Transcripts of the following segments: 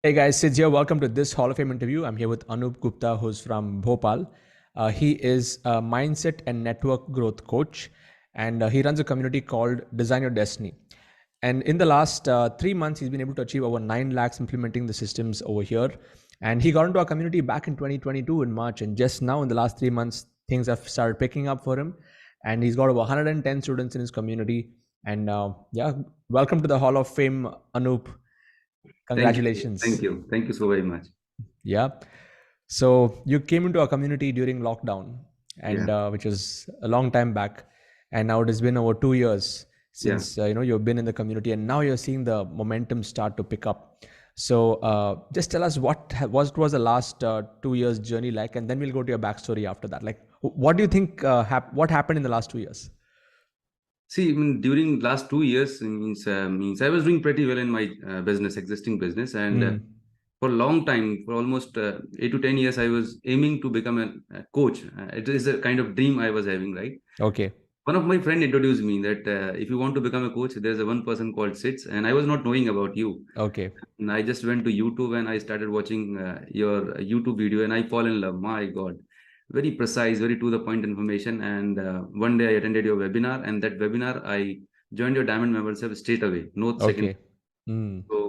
Hey guys, Sid here. Welcome to this Hall of Fame interview. I'm here with Anoop Gupta, who's from Bhopal. He is a Mindset and Network Growth Coach, and he runs a community called Design Your Destiny. And in the last 3 months, he's been able to achieve over 9 lakhs implementing the systems over here. And he got into our community back in 2022 in March. And just now, in the last 3 months, things have started picking up for him. And he's got over 110 students in his community. And welcome to the Hall of Fame, Anoop. Thank you. Thank Congratulations. you. Thank you so very much. Yeah. So you came into our community during lockdown, Yeah. and which was a long time back, and now it has been over 2 years Yeah. since you've been in the community, and now you're seeing the momentum start to pick up. So just tell us what was the last 2 years journey like, and then we'll go to your backstory after that. Like, what do you think what happened in the last 2 years? See, during last 2 years means I was doing pretty well in my existing business, and Mm. for a long time, for almost 8 to 10 years, I was aiming to become a coach. It is a kind of dream I was having, right? Okay. One of my friend introduced me that if you want to become a coach, there's a one person called Sits, and I was not knowing about you. Okay. And I just went to YouTube and I started watching your YouTube video, and I fall in love. My God, very precise, very to the point information. And one day I attended your webinar, and that webinar I joined your Diamond membership straight away, no second. Okay. Mm. So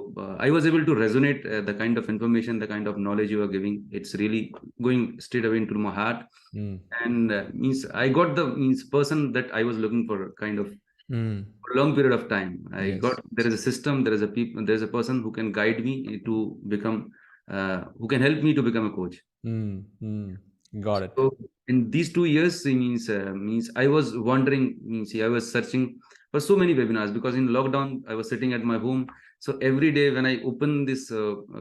I was able to resonate the kind of information, the kind of knowledge you are giving. It's really going straight away into my heart, Mm. and means I got the means person that I was looking for, kind of Mm. for a long period of time. I got Yes. there is a system, there is a people, there is a person who can guide me to become, who can help me to become a coach. Mm. Mm. Got it. So in these 2 years, it means I was wondering, I was searching for so many webinars because in lockdown I was sitting at my home. So every day when I open this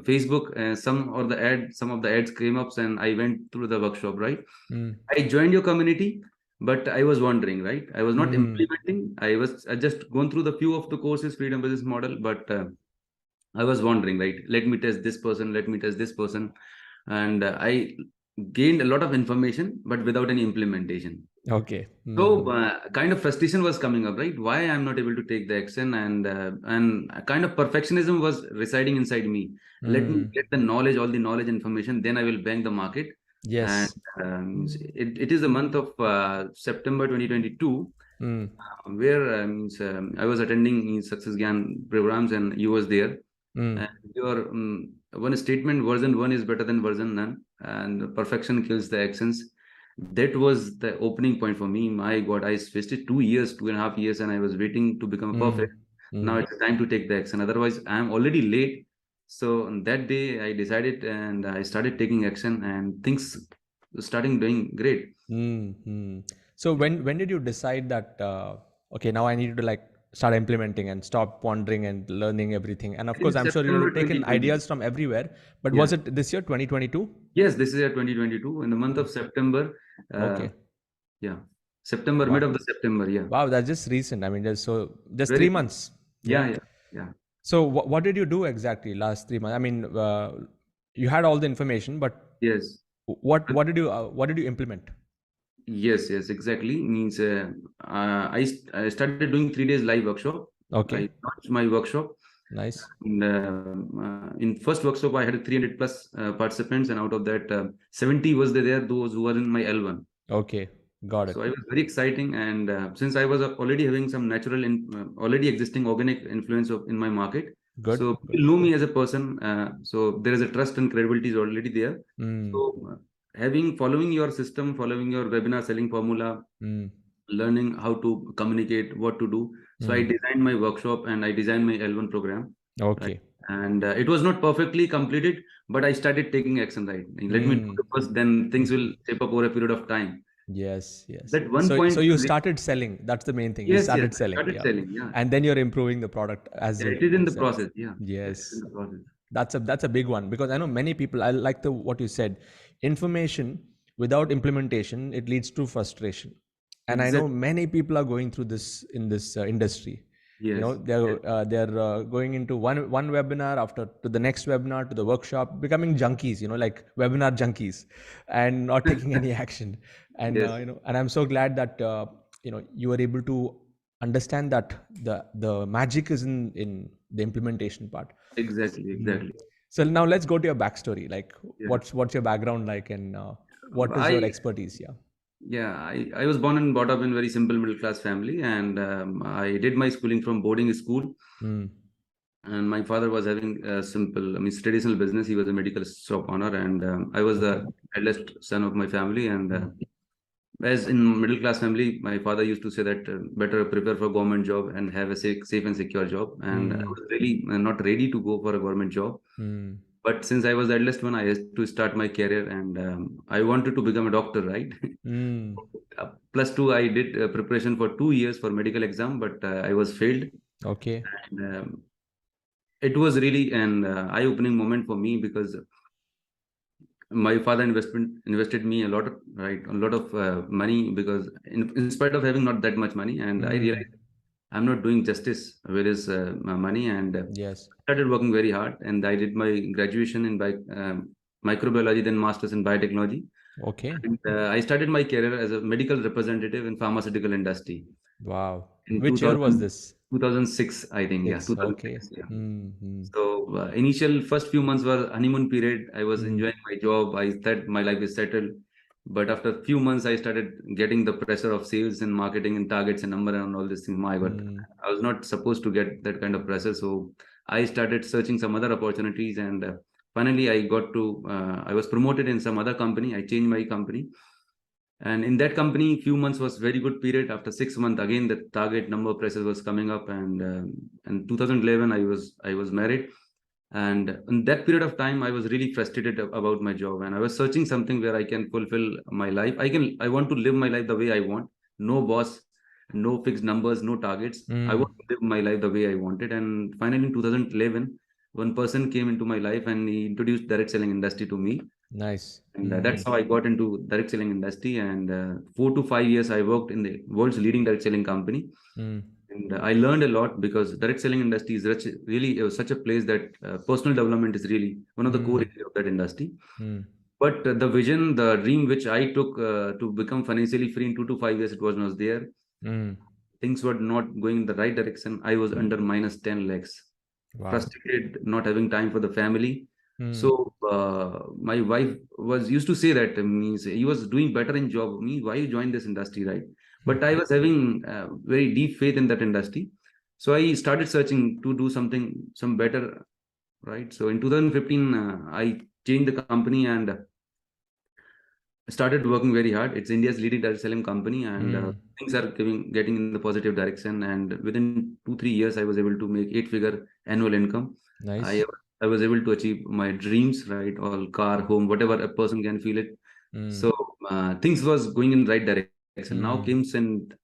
Facebook, some of the ads came up, and I went through the workshop. Right, Mm. I joined your community, but I was wondering. Right, I was not Mm. implementing. I just gone through the few of the courses, freedom business model, but I was wondering, right? Let me test this person. Let me test this person, and I gained a lot of information, but without any implementation. Okay. So Mm. kind of frustration was coming up, right? Why I'm not able to take the action, and a kind of perfectionism was residing inside me. Let me Mm. get the knowledge, all the knowledge information, then I will bank the market. And Yes. it is the month of September 2022, Mm. where I was attending Success Gyan programs, and you was there. Mm. And your one statement, version one is better than version none, and perfection kills the actions. That was the opening point for me. My God, I wasted 2 years, 2.5 years, and I was waiting to become a Mm. perfect. Now Mm. it's time to take the action. Otherwise, I'm already late. So on that day, I decided and I started taking action, and things starting doing great. Mm. Mm. So when did you decide that okay, now I need to like start implementing and stop wandering and learning everything? And of In course, I'm sure September you've taken 2020. ideas from everywhere, but Yeah. was it this year, 2022? Yes, this is year 2022. In the month of September, uh, Okay. yeah, September, mid Wow. of the September, yeah, Wow, that's just recent. I mean, just very, 3 months. Yeah. yeah, yeah, yeah. So what did you do exactly last 3 months? I mean, you had all the information, but Yes, what did you implement? yes, yes, exactly. I started doing 3 days live workshop. I Okay. launched my workshop, Nice. and in first workshop I had 300 plus participants, and out of that, 70 was there, those who were in my L1. Okay. Got it. So I was very exciting, and since I was already having some natural, already existing organic influence in my market, Good. so Good. people know me as a person. So there is a trust and credibility is already there. Mm. So having following your system, following your webinar selling formula, Mm. learning how to communicate, what to do. So I Mm. designed my workshop and I designed my L1 program, right? Okay. And it was not perfectly completed, but I started taking action. Right, let me do Mm. the first, then things Mhm. will shape up over a period of time. Yes. Yes. That one So point. you started selling. That's the main thing. You Yes, yes, started I selling. started Yeah. selling. Yeah, And then you're improving the product as yeah, you it is in the sell. process. Yeah, it is in Yes. the process. That's a big one because I know many people. I like the what you said. Information without implementation, it leads to frustration, and I know Exactly. many people are going through this in this industry. Yes, yes, They're going into one webinar after to the next webinar to the workshop, becoming junkies. Like webinar junkies, and not taking any action. And yes. and I'm so glad that you were able to understand that the magic is in the implementation part. Exactly, Mm. exactly. So now let's go to your backstory. Like, Yeah. what's your background like, and what is your I expertise? Yeah. yeah, I was born and brought up in very simple middle class family, and I did my schooling from boarding school. Mm. And my father was having a simple, I mean, traditional business. He was a medical shop owner, and I was Okay. the eldest son of my family. And Mm. as in middle class family, my father used to say that better prepare for government job and have a safe and secure job. And I Mm. was really not ready to go for a government job. Mm. But since I was the eldest one, I had to start my career, and I wanted to become a doctor, right? Mm. Plus two, I did preparation for 2 years for medical exam, but I was failed. Okay. And it was really an eye-opening moment for me because my father invested me a lot of, right, a lot of money, because in spite of having not that much money, and I Mm. realized I'm not doing justice where is my money. And Yes. started working very hard, and I did my graduation in microbiology, then masters in biotechnology. Okay. And I started my career as a medical representative in pharmaceutical industry Wow. in Which year was 2000, this? 2006, I think. Yeah, Six. Okay. 2006. Yeah. Mm. Mm. So initial first few months were honeymoon period. I was Mm. enjoying my job. I thought my life is settled. But after a few months, I started getting the pressure of sales and marketing and targets and number and all these things. My God, Mm. I was not supposed to get that kind of pressure. So I started searching some other opportunities, and finally I got to. I was promoted in some other company. I changed my company, and in that company, few months was very good period. After 6 months, again the target number pressure was coming up, and in 2011, I was married. And in that period of time, I was really frustrated about my job, and I was searching something where I can fulfill my life. I want to live my life the way I want. No boss, no fixed numbers, no targets. I Mm. want to live my life the way I wanted. And finally, in 2011, one person came into my life, and he introduced direct selling industry to me. Nice. And that's Mm. how I got into direct selling industry. And 4 to 5 years, I worked in the world's leading direct selling company. Mm. And I learned a lot, because direct selling industry is really such a place that personal development is really one of the core Mm. areas of that industry. Mm. But the vision, the dream which I took to become financially free in 2 to 5 years, it was not there. Mm. Things were not going in the right direction. I was under minus 10 lakhs, Wow. frustrated, not having time for the family. Mm. So my wife was used to say that means he was doing better in job. Me, why you join this industry, right? But I was having very deep faith in that industry. So I started searching to do something, some better, right? So in 2015, I changed the company and started working very hard. It's India's leading direct selling company, and Mm. things are getting in the positive direction. And within 2 3 years, I was able to make 8 figure annual income. I Nice. I was able to achieve my dreams, right? All car, home, whatever a person can feel it. Mm. So things was going in right direction. Now Mm. comes, and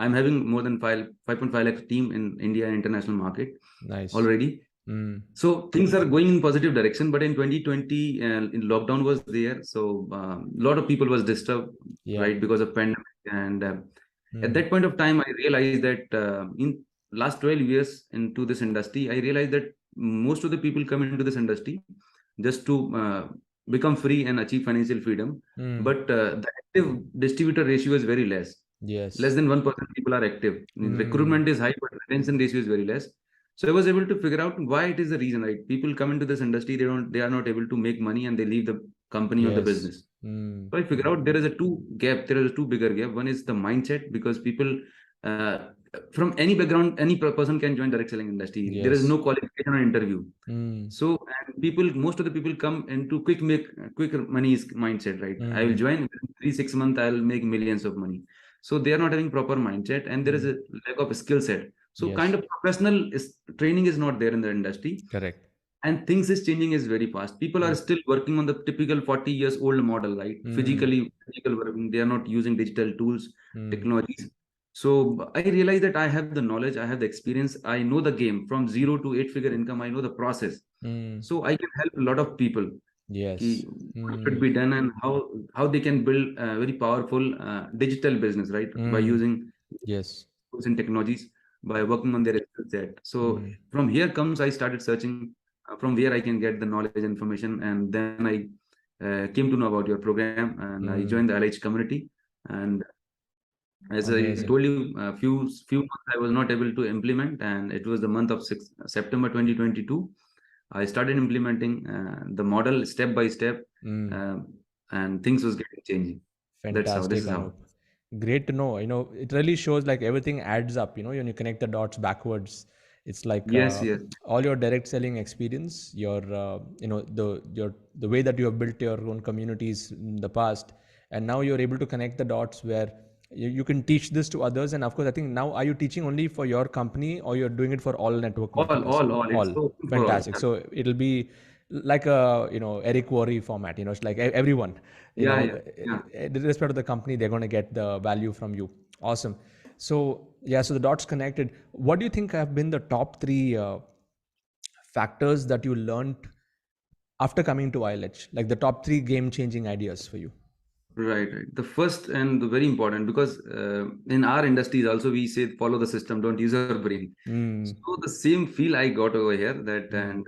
I'm having more than 5.5 lakh team in India and international market Nice. already. Mm. So things are going in positive direction. But in 2020, in lockdown was there, so a lot of people was disturbed, Yeah. right, because of pandemic. And at Mm. that point of time, I realized that in last 12 years into this industry, I realized that most of the people come into this industry just to become free and achieve financial freedom. Mm. But the active distributor ratio is very less Yes. than 1% people are active. I mean, Mm. recruitment is high, but retention ratio is very less. So I was able to figure out why it is the reason, right? People come into this industry, they are not able to make money, and they leave the company or the Yes. business. Mm. So I figure out there is a there is a two bigger gap. One is the mindset, because people uh, from any background, any person can join direct selling industry. There is Yes. no qualification or interview. Mm. So, and most of the people come into quick money is mindset, right? I will Mm. join within 3 6 months, I'll make millions of money. So they are not having proper mindset, and there is Mm. a lack of skill set. So kind Yes. of training is not there in the industry, Correct. and things is changing is very fast. People are Mm. still working on the typical 40 years old model, right? Mm. Physically, physical working. They are not using digital tools, Mm. technologies. So I realize that I have the knowledge, I have the experience, I know the game from 0 to 8 figure income. I know the process, Mm. so I can help a lot of people ki Yes. what should Mm. be done, and how they can build a very powerful digital business, right, by Mm. using Yes. tools and technologies, by working on their skill set. So Mm. from here comes, I started searching from where I can get the knowledge and information. And then I came to know about your program, and I Mm. joined the LH community. And as I Amazing. told you, few months I was not able to implement, and it was the month of September 2022. I started implementing the model step by step, Mm. uh, and things was getting changing. That's how. This Fantastic, is how. Anup. Great to know. It really shows like everything adds up. When you connect the dots backwards, it's like Yes, yes. all your direct selling experience, your the way that you have built your own communities in the past, and now you're able to connect the dots where you can teach this to others. And of course, I think now are you teaching only for your company or you're doing it for all network marketers? All. It's All. so open for all. Fantastic. So it'll be like a Eric Worre format. It's like everyone Yeah, yeah, yeah. irrespective of the company, they're going to get the value from you. Awesome. So yeah, so the dots connected. What do you think have been the top three factors that you learned after coming to ILH, like the top three game changing ideas for you? Right, right. The first and the very important, because in our industries also we say follow the system, don't use your brain. Mm, So the same feel I got over here, that, mm, and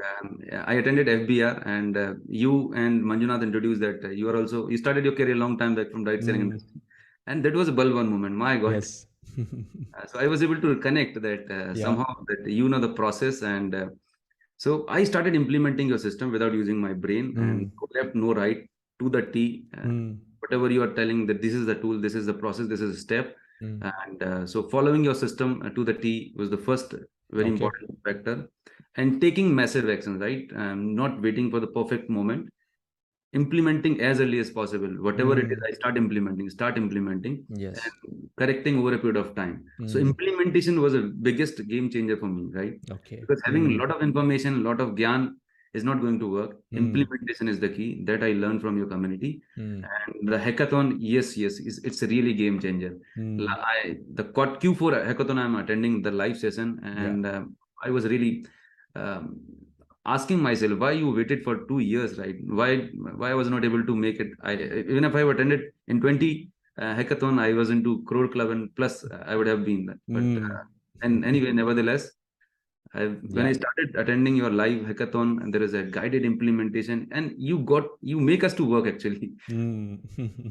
I attended FBR, and you and Manjunath introduced that you started your career a long time back from direct selling mm, industry, and that was a bulb one moment. My God. yes. So I was able to connect that Yeah. somehow, that the process, and so I started implementing your system without using my brain, and Mm, no left, no right, to the T. mm, Whatever you are telling, that this is the tool, this is the process, this is a step, mm. and so following your system to the T was the first very Okay. important factor, and taking massive actions, right? Not waiting for the perfect moment, implementing as early as possible. Whatever it is, Mm, I start implementing, yes. and correcting over a period of time. So Mm, implementation was a biggest game changer for me, right? okay. Because having a Mm, lot of information, a lot of gyan is not going to work. mm, Implementation is the key that I learned from your community. mm, And the hackathon, yes, it's a really game changer. mm. The Q4 hackathon, I'm attending the live session, Yeah. and I was really um, asking myself, why you waited for 2 years, right? Why I was not able to make it. Even if I attended in 20 hackathon, I was into Crore Club, and plus I would have been. But Mm. and anyway, nevertheless, when Yeah. I started attending your live hackathon, and there is a guided implementation, and you make us to work actually. Mm.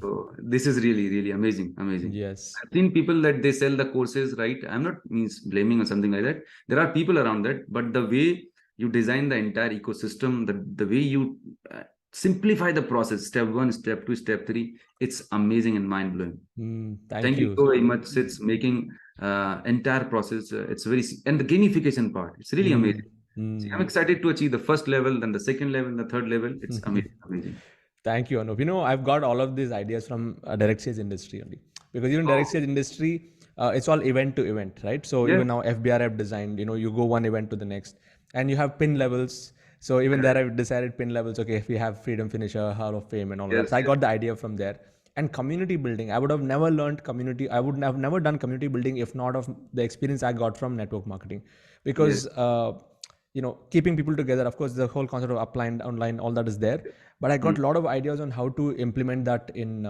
So this is really, really amazing, amazing. Yes. I've seen people that they sell the courses, right? I'm not means blaming or something like that. There are people around that, but the way you design the entire ecosystem, the way you simplify the process, step one, step two, step three, it's amazing and mind blowing. Thank Thank you you. so very much. It's making entire process. It's very, and the gamification part. It's really Mm, amazing. See, I'm mm. excited to achieve the first level, then the second level, the third level. It's amazing, amazing. Thank you, Anup. I've got all of these ideas from direct sales industry only, because even direct Oh, sales industry, it's all event to event, right? So yes, even now FBR I've designed, you go one event to the next, and you have pin levels. So even there correct. I've decided pin levels. Okay, if we have Freedom Finisher, Hall of Fame, and all of that. Yes, So I yes, got the idea from there. And community building, I would have never learned community. I would have never done community building if not of the experience I got from network marketing, yes, because keeping people together, of course the whole concept of upline online, all that is there, but I got mm, a lot of ideas on how to implement that in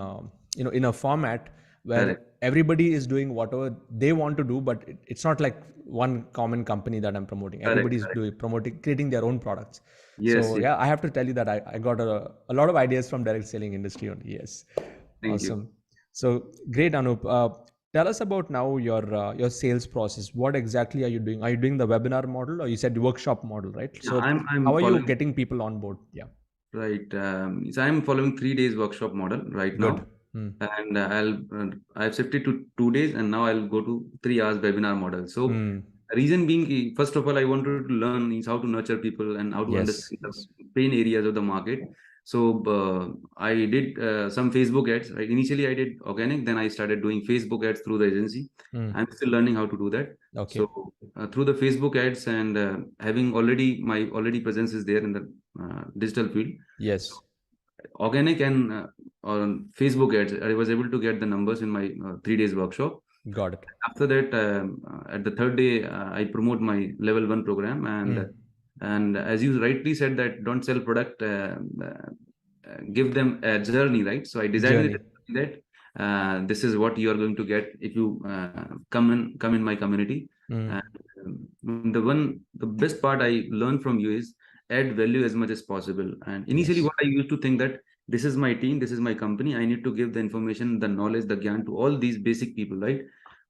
in a format where correct. everybody is doing whatever they want to do, but it's not like one common company that I'm promoting. Correct, Everybody's correct. doing promoting, creating their own products. Yes, So yes. yeah, I have to tell you that I got a lot of ideas from direct selling industry only. Yes. Thank you. Awesome. So great, Anup. Tell us about now your sales process. What exactly are you doing? Are you doing the webinar model, or you said workshop model, right? Yeah, So I'm how are you following, getting people on board? Yeah. right. So I'm following 3 days workshop model right Good. now, and I've shifted to 2 days, and now I'll go to 3 hours webinar model. So Hmm. reason being, first of all, I wanted to learn is how to nurture people and how to Yes. understand the Yes. pain areas of the market. So I did some Facebook ads. Right? Initially, I did organic. Then I started doing Facebook ads through the agency. Hmm. I'm still learning how to do that. Okay. So through the Facebook ads, and having already my already presence is there in the digital field. So Yes. organic and on Facebook ads, I was able to get the numbers in my 3 days workshop. Got it. After that, at the third day, I promote my level one program, Hmm. and as you rightly said, that don't sell product, give them a journey, right? So I designed it Journey. that this is what you are going to get if you come in my community. Hmm. And the best part I learned from you is add value as much as possible. And initially, Yes. what I used to think that this is my team, this is my company, I need to give the information, the knowledge, the gyan to all these basic people, right?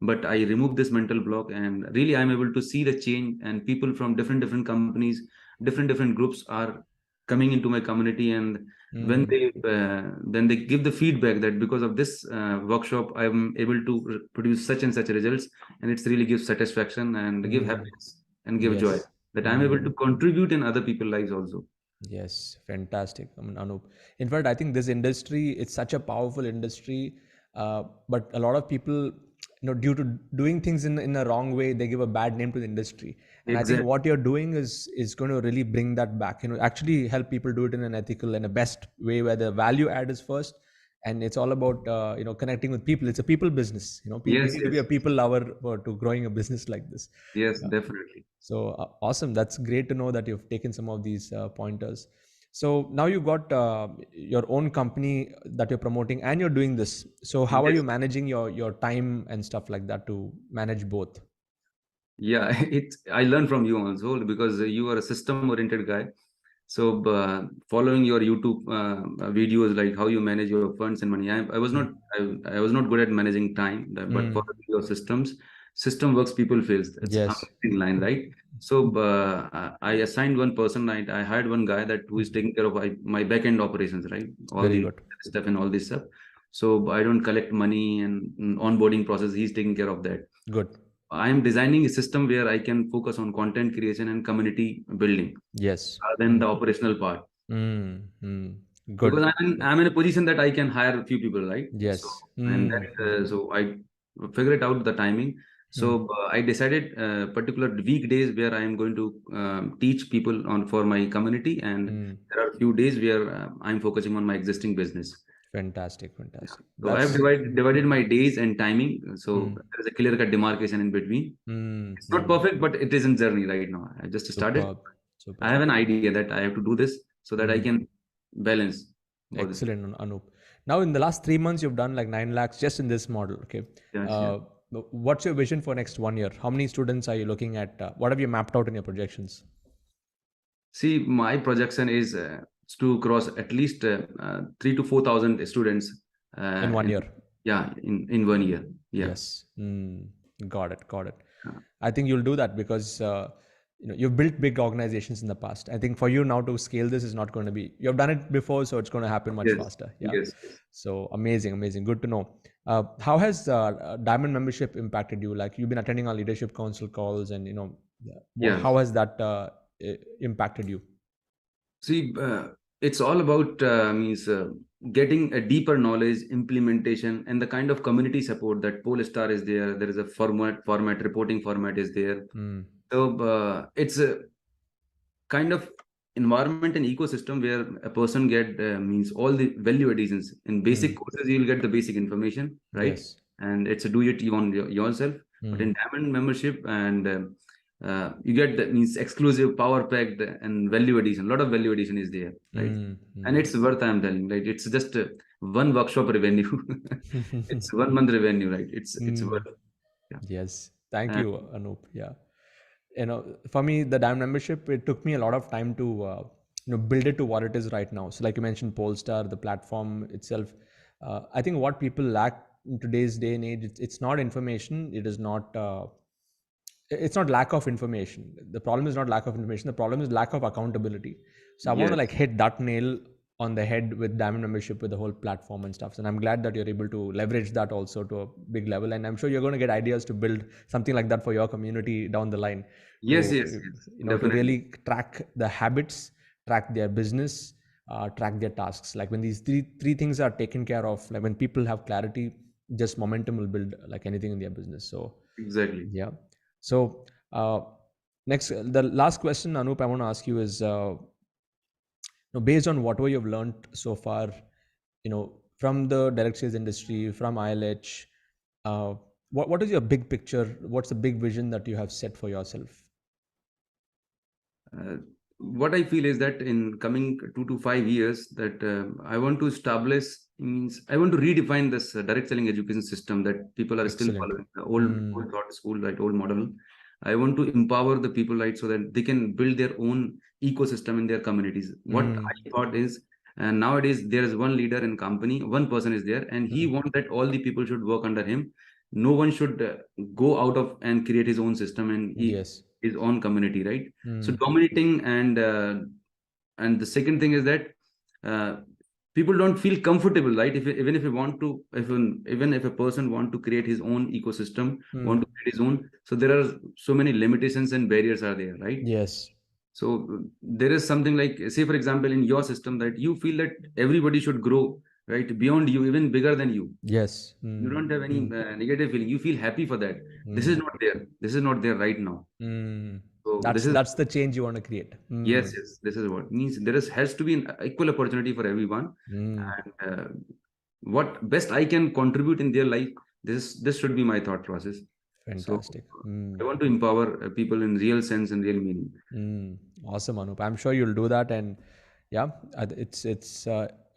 But I removed this mental block, and really I'm able to see the change, and people from different companies different groups are coming into my community, and when Mm, they give the feedback that because of this workshop I'm able to produce such and such results, and it's really gives satisfaction and give mm, happiness and give joy yes. that I'm able Mm. to contribute in other people's lives also. Yes, fantastic. I mean, Anup. In fact, I think this industry, it's such a powerful industry, but a lot of people, due to doing things in a wrong way, they give a bad name to the industry. And I think Exactly. what you're doing is going to really bring that back. Actually help people do it in an ethical and a best way where the value add is first, and it's all about connecting with people. It's a people business. You Yes, need to be yes, a people lover to growing a business like this. yes, Yeah. definitely. So awesome. That's great to know that you've taken some of these pointers. So now you got your own company that you're promoting and you're doing this. So how are Yes. you managing your time and stuff like that to manage both? Yeah, I learned from you also, because you are a system oriented guy. So following your YouTube videos, like how you manage your funds and money, I was not, Mm. I was not good at managing time, but Mm. following your systems, system works, people fails. It's Yes. amazing line, right? So I assigned one person, right? I hired one guy that who is taking care of my back end operations, right? All Very the good. stuff and all this stuff. So I don't collect money and onboarding process. He's taking care of that. Good. I am designing a system where I can focus on content creation and community building Yes. rather than the operational part. Mm. Mm. Because Good. I'm in a position that I can hire a few people, right? So Yes. and Mm. that Mm. so I figured out the timing. Mm. So I decided particular weekdays where I am going to teach people on for my community, and Mm. there are a few days where I'm focusing on my existing business. Fantastic. Yeah. Fantastic. So I have That's. divided my days and timing. So Mm. there is a clear cut demarcation in between. Mm. It's not Mm. perfect, but it is in journey right now. I just started. Superb. I Superb. have an idea that I have to do this so that I Mm. can balance all this. Excellent, Anup. Now, in the last 3 months, you've done like 9 lakhs just in this model. Okay. Yes, yes. Uh, what's your vision for next 1 year? How many students are you looking at? What have you mapped out in your projections See, my projection is to cross at least 3 to 4 thousand students. in one In, year? yeah, in 1 year. Yeah. Yes. Got it. Got it. Uh, I think you'll do that because you've built big organizations in the past. I think for you now to scale this is not going to be. You've done it before, so it's going to happen much yes, faster. Yeah. yes, yes. So amazing, amazing. Good to know. How has Diamond membership impacted you? Like you've been attending our leadership council calls, and Yeah. how has that impacted you? See, it's all about means getting a deeper knowledge, implementation, and the kind of community support that Polestar is there. There is a format, reporting format is there. Mm, So it's a kind of environment and ecosystem where a person get means all the value additions. In basic mm, courses you'll get the basic information, right? yes. And it's a do it on yourself. But Mm, in diamond membership, and you get the means exclusive power packed and value addition, a lot of value addition is there, right? And mm. it's worth, I'm telling, right? It's just one workshop revenue. It's 1 month revenue, right? It's Mm, worth. Yeah. yes. Thank And you, Anoop. Yeah. For me, the Diamond membership, it took me a lot of time to build it to what it is right now. So like you mentioned, Polestar, the platform itself, I think what people lack in today's day and age, it's not information. It's not lack of information. The problem is not lack of information. The problem is lack of accountability. So I want to yes, like hit that nail on the head with Diamond membership, with the whole platform and stuff. And I'm glad that you're able to leverage that also to a big level. And I'm sure you're going to get ideas to build something like that for your community down the line, yes, to yes, yes, to definitely. really track the habits, track their business, track their tasks. Like when these three things are taken care of, like when people have clarity, just momentum will build like anything in their business. So Exactly. yeah. So next, the last question, Anoop, I want to ask you is, based on whatever you've learned so far, from the direct sales industry, from ILH, uh, what is your big picture? What's the big vision that you have set for yourself? Uh, what I feel is that in coming 2 to 5 years, that I want to establish, means I want to redefine this direct selling education system that people are still Excellent. following the Mm, old thought school, right, old model. I want to empower the people, right, so that they can build their own ecosystem in their communities. What mm, I thought is, and nowadays there is one leader in company, one person is there, and he mm, wants that all the people should work under him. No one should go out of and create his own system, and he yes. his own community, right? So Mm. dominating, and the second thing is that uh, people don't feel comfortable, right? Even if you want to, even if a person want to create his own ecosystem, want Mm. to create his own, so there are so many limitations and barriers are there, right? Yes. So there is something like, say for example, in your system, that you feel that everybody should grow, right, beyond you, even bigger than you. Yes. You Mm. don't have any Mm. negative feeling, you feel happy for that. This is Mm. not there, this is not there right now. Mm. So this is, That's the change you want to create. yes, Mm. yes, this is what means, there is has to be an equal opportunity for everyone. Mm. And what best I can contribute in their life, this should be my thought process. So Fantastic. Mm. I want to empower people in real sense and real meaning. Mm, awesome, Anup. I'm sure you'll do that, and yeah, it's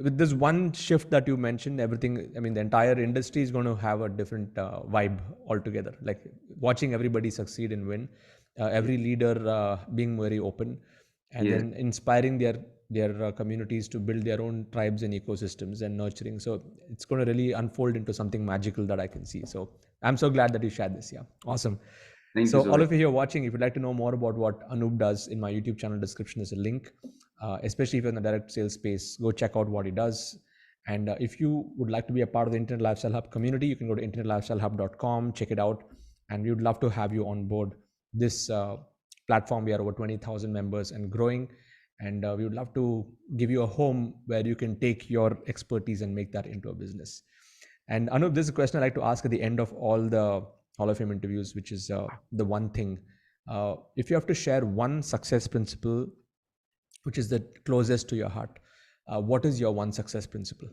with this one shift that you mentioned, everything. I mean, the entire industry is going to have a different vibe altogether. Like watching everybody succeed and win, every leader being very open, and Yes, then inspiring their communities to build their own tribes and ecosystems and nurturing. So it's going to really unfold into something magical that I can see. So I'm so glad that you shared this. Yeah, awesome. thank you So so all much. of you here watching, if you'd like to know more about what Anoop does, in my YouTube channel description is a link. Especially if you're in the direct sales space, go check out what he does. And if you would like to be a part of the Internet Lifestyle Hub community, you can go to internetlifestylehub.com, check it out, and we would love to have you on board this platform. We are over 20,000 members and growing, and we would love to give you a home where you can take your expertise and make that into a business. And Anup, this is a question I like to ask at the end of all the Hall of Fame interviews, which is the one thing. If you have to share one success principle, which is the closest to your heart, what is your one success principle?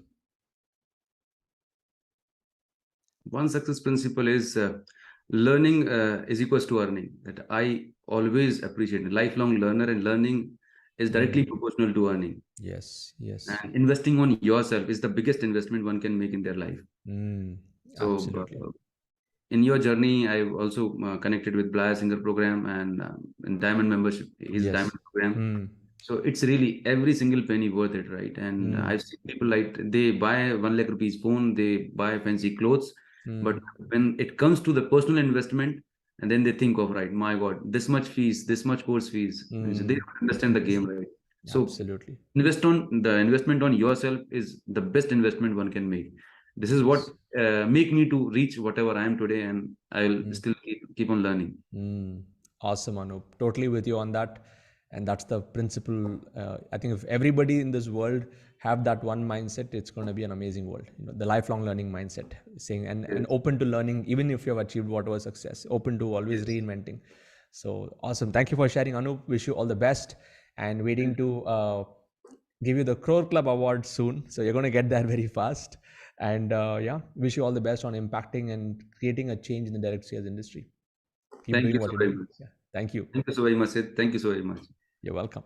One success principle is learning is equals to earning. That I always appreciate. A lifelong learner, and learning is directly Mm, proportional to earning. yes, yes. And investing on yourself is the biggest investment one can make in their life. Mm, So absolutely. in your journey, I've also connected with Blair Singer program, and Diamond membership, his Diamond Yes. program. Mm, So it's really every single penny worth it, right? And mm, I've seen people like they buy 1 lakh rupees phone, they buy fancy clothes, but mm, when it comes to the personal investment, and then they think of, right, my God, this much fees, this much course fees. And so they mm. don't understand the game, right? So Absolutely. investment on yourself is the best investment one can make. This is what Yes. make me to reach whatever I am today, and I'll Mm. still keep on learning. Mm, awesome, Anup. Totally with you on that. And that's the principle. I think if everybody in this world have that one mindset, it's going to be an amazing world. You know, the lifelong learning mindset, saying and Yes, open to learning, even if you have achieved whatever success, open to always yes. reinventing. So awesome. Thank you for sharing, Anup. Wish you all the best, and waiting to give you the Crore Club Award soon. So you're going to get there very fast. And yeah, wish you all the best on impacting and creating a change in the direct sales industry. Keep Thank doing you what so you're very doing. much. Yeah. Thank you. Thank you so very much, Sid. Thank you so very much. You're welcome.